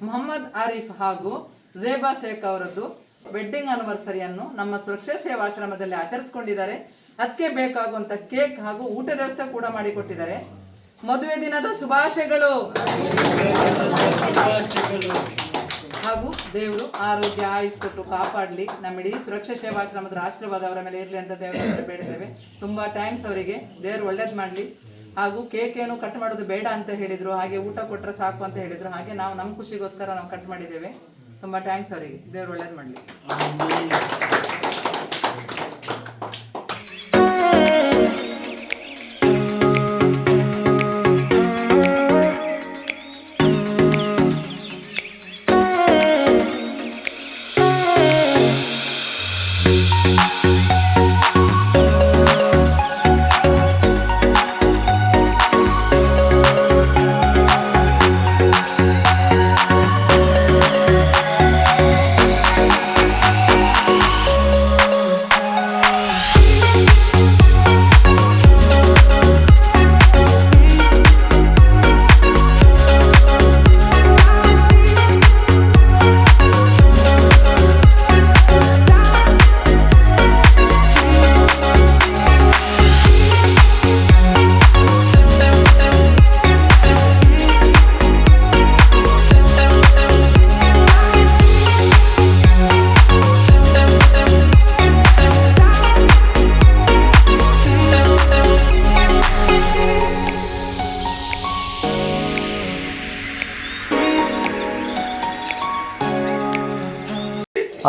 ಮೊಹಮ್ಮದ್ ಆರಿಫ್ ಹಾಗೂ ಝೇಬಾ ಶೇಖ್ ಅವರದ್ದು ವೆಡ್ಡಿಂಗ್ ಆನಿವರ್ಸರಿಯನ್ನು ನಮ್ಮ ಸುರಕ್ಷಾ ಸೇವಾಶ್ರಮದಲ್ಲಿ ಆಚರಿಸಿಕೊಂಡಿದ್ದಾರೆ. ಅದಕ್ಕೆ ಬೇಕಾಗುವಂತ ಕೇಕ್ ಹಾಗೂ ಊಟದ ವ್ಯವಸ್ಥೆ ಕೂಡ ಮಾಡಿಕೊಟ್ಟಿದ್ದಾರೆ. ಮದುವೆ ದಿನದ ಶುಭಾಶಯಗಳು ಹಾಗೂ ದೇವರು ಆರೋಗ್ಯ ಆಯುಷ್ ಕೊಟ್ಟು ಕಾಪಾಡಲಿ. ನಮ್ಮ ಇಡೀ ಸುರಕ್ಷಾ ಸೇವಾಶ್ರಮದ ಆಶೀರ್ವಾದ ಅವರ ಮೇಲೆ ಇರಲಿ ಅಂತ ದೇವರ ಬೇಡ್ತೇವೆ. ತುಂಬಾ ಥ್ಯಾಂಕ್ಸ್ ಅವರಿಗೆ. ದೇವರು ಒಳ್ಳೇದು ಮಾಡಲಿ. ಹಾಗೂ ಕೇಕ್ ಏನು ಕಟ್ ಮಾಡೋದು ಬೇಡ ಅಂತ ಹೇಳಿದ್ರು, ಹಾಗೆ ಊಟ ಕೊಟ್ಟರೆ ಸಾಕು ಅಂತ ಹೇಳಿದ್ರು. ಹಾಗೆ ನಾವು ನಮ್ಮ ಖುಷಿಗೋಸ್ಕರ ನಾವು ಕಟ್ ಮಾಡಿದ್ದೇವೆ. ತುಂಬಾ ಥ್ಯಾಂಕ್ಸ್ ಅವರಿಗೆ. ದೇವರು ಒಳ್ಳೇದು ಮಾಡಲಿ.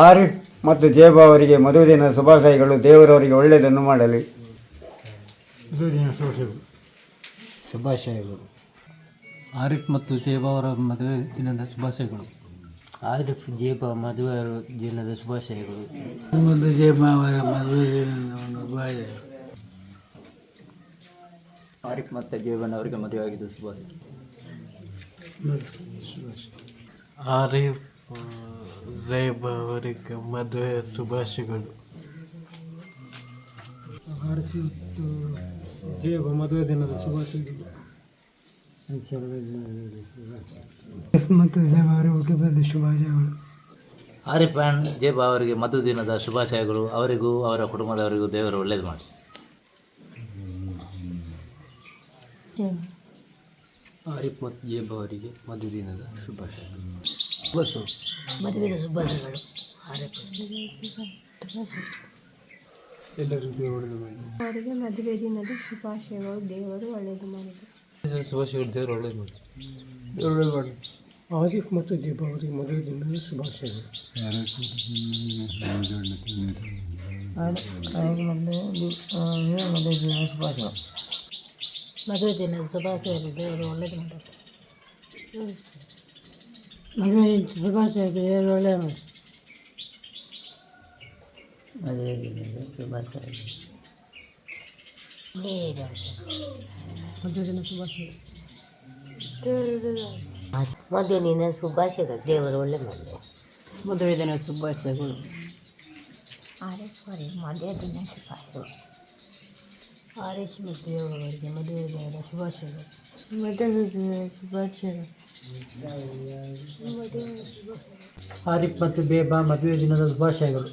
ಆರಿಫ್ ಮತ್ತು ಜೇಬಾ ಅವರಿಗೆ ಮದುವೆ ದಿನ ಶುಭಾಶಯಗಳು. ದೇವರವರಿಗೆ ಒಳ್ಳೆಯದನ್ನು ಮಾಡಲಿ. ಮದುವೆ ದಿನ ಶುಭಾಶಯಗಳು. ಆರಿಫ್ ಮತ್ತು ಜೇಬಾ ಅವರ ಮದುವೆ ದಿನದ ಶುಭಾಶಯಗಳು. ಆರಿಫ್ ಜೇಬಾ ಮದುವೆ ದಿನದ ಶುಭಾಶಯಗಳು. ಮತ್ತು ಜೇಬಾ ಅವರ ಮದುವೆ ದಿನದ ಶುಭಾಶಯ. ಆರಿಫ್ ಮತ್ತು ಜೇಬಾನವರಿಗೆ ಮದುವೆ ಆಗಿದ್ದು ಶುಭಾಶಯ. ಆರಿಫ್ ಝೇಬಾ ಅವರಿಗೆ ಮದುವೆ ಶುಭಾಶಯಗಳು. ಆರಿಫ್ ಮತ್ತು ಜೇಬಾ ಮದುವೆ ದಿನದ ಶುಭಾಶಯಗಳು. ಮತ್ತು ಜೇಬಾ ಅವರ ಹುಟ್ಟುಹಬ್ಬದ ಶುಭಾಶಯಗಳು. ಆರಿಫ್ ಆ್ಯಂಡ್ ಜೇಬಾ ಅವರಿಗೆ ಮದುವೆ ದಿನದ ಶುಭಾಶಯಗಳು. ಅವರಿಗೂ ಅವರ ಕುಟುಂಬದವರಿಗೂ ದೇವರು ಒಳ್ಳೇದು ಮಾಡಿ. ಆರಿಫ್ ಮತ್ತು ಜೇಬಾ ಅವರಿಗೆ ಮದುವೆ ದಿನದ ಶುಭಾಶಯಗಳು. ಮದುವೆಯ ಶುಭಾಶಯಗಳು. ಎಲ್ಲರಿಗೂ ದೇವರು ಒಳ್ಳೆಯದು ಮಾಡಿ. ಅವರಿಗೆ ಮದುವೆ ದಿನದ ಶುಭಾಶಯಗಳು. ದೇವರು ಒಳ್ಳೆಯದು ಮಾಡಿದರು. ಶುಭಾಶಯಗಳು. ದೇವರು ಒಳ್ಳೇದು ಮಾಡಿ. ದೇವರು ಒಳ್ಳೇದು ಮಾಡಿ. ಆರಿಫ್ ಮತ್ತು ಜೇಬಾ ಅವರಿಗೆ ಮದುವೆ ದಿನದ ಶುಭಾಶಯಗಳು. ಮದುವೆ ದಿನದ ಶುಭಾಶಯಗಳು. ಮದುವೆ ದಿನದ ಶುಭಾಶಯಗಳು. ದೇವರು ಒಳ್ಳೆಯದು ಮಾಡಿದರು. ಮದುವೆ ಶುಭಾಶಯಗಳು. ದೇವರು ಒಳ್ಳೆಯದು ಮಾಡಿ. ಮದುವೆ ದಿನದ ಶುಭಾಶಯಗಳು. ಮದುವೆ ದಿನ ಶುಭಾಶಯ. ಮದುವೆ ದಿನದ ಶುಭಾಶಯಗಳು. ದೇವರು ಒಳ್ಳೆ ಮಾಡಲಿ. ಮದುವೆ ದಿನ ಶುಭಾಶಯಗಳು. ಆರಿಫ್ ಅವರಿಗೆ ಮದುವೆ ದಿನ ಶುಭಾಶಯಗಳು. ಆರಿಫ್ ಮತ್ತು ದೇವರವರಿಗೆ ಮದುವೆ ದಿನದ ಶುಭಾಶಯಗಳು. ಮದುವೆ ದಿನದ ಶುಭಾಶಯಗಳು. ಆರಿಫ್ ಮತ್ತು ಜೇಬಾ ಮದುವೆ ದಿನದ ಶುಭಾಶಯಗಳು.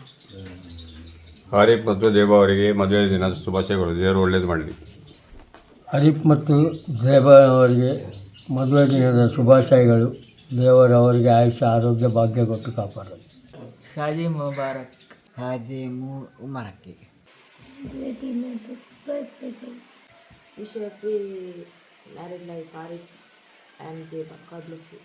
ಆರಿಫ್ ಮತ್ತು ಜೇಬಾ ಅವರಿಗೆ ಮದುವೆ ದಿನದ ಶುಭಾಶಯಗಳು. ದೇವರು ಒಳ್ಳೇದು ಮಾಡಲಿ. ಆರಿಫ್ ಮತ್ತು ಜೇಬಾ ಅವರಿಗೆ ಮದುವೆ ದಿನದ ಶುಭಾಶಯಗಳು. ದೇವರವರಿಗೆ ಆಯುಷ್ಯ ಆರೋಗ್ಯ ಭಾಗ್ಯ ಕೊಟ್ಟು ಕಾಪಾಡಲಿ. ಶಾದಿ ಮುಬಾರಕ್. ಶಾದಿ ಮುಬಾರಕ್. ಮದುವೆ ದಿನದ ಶುಭಾಶಯಗಳು. Wish you happy married life, Arif and Jeba. God bless you.